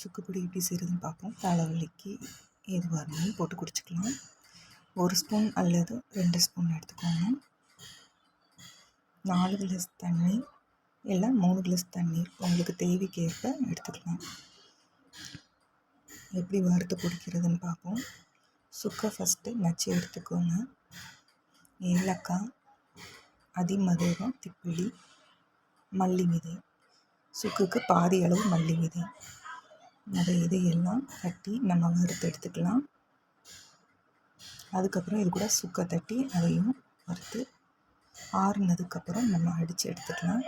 சுக்குப்பொடி எப்படி செய்கிறதுன்னு பார்ப்போம். தலைவலிக்கு எதுவாக இருந்தாலும் போட்டு குடிச்சிக்கலாம். 1 ஸ்பூன் அல்லது 2 ஸ்பூன் எடுத்துக்கோங்க. 4 கிளாஸ் தண்ணி இல்லை 3 கிளாஸ் தண்ணீர் உங்களுக்கு தேவைக்கு ஏற்ப எடுத்துக்கலாம். எப்படி வறுத்து குடிக்கிறதுன்னு பார்ப்போம். சுக்கை ஃபஸ்ட்டு நச்சு எடுத்துக்கோங்க. ஏலக்காய், அதிமதுரம், திப்பிலி, மல்லி விதை, சுக்குக்கு பாதி அளவு மல்லி விதை, இதையெல்லாம் தட்டி நம்ம வறுத்து எடுத்துக்கலாம். அதுக்கப்புறம் இது கூட சுக்கை தட்டி அதையும் வறுத்து ஆறுனதுக்கப்புறம் நம்ம அடித்து எடுத்துக்கலாம்.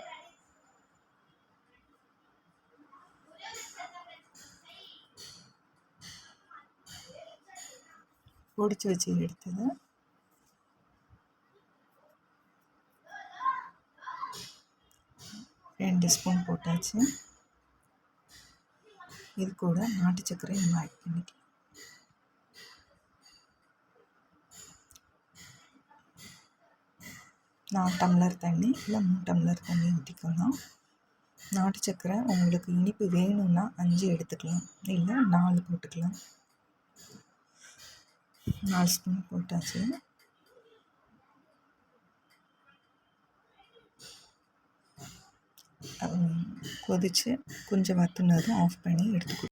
பொடிச்சு வச்சு எடுத்ததை ரெண்டு ஸ்பூன் போட்டாச்சு. இது கூட நாட்டு சர்க்கரை நம்ம ஆட் பண்ணிக்கலாம். நான் டம்ளர் தண்ணி இல்லை 3 டம்ளர் தண்ணி ஊற்றிக்கலாம். நாட்டு சர்க்கரை உங்களுக்கு இனிப்பு வேணும்னா 5 எடுத்துக்கலாம், இல்லை 4 போட்டுக்கலாம். 4 ஸ்பூன் போட்டாச்சு. கொதித்து கொஞ்சம் வற்றுனதும் ஆஃப் பண்ணி எடுத்துக்கலாம்.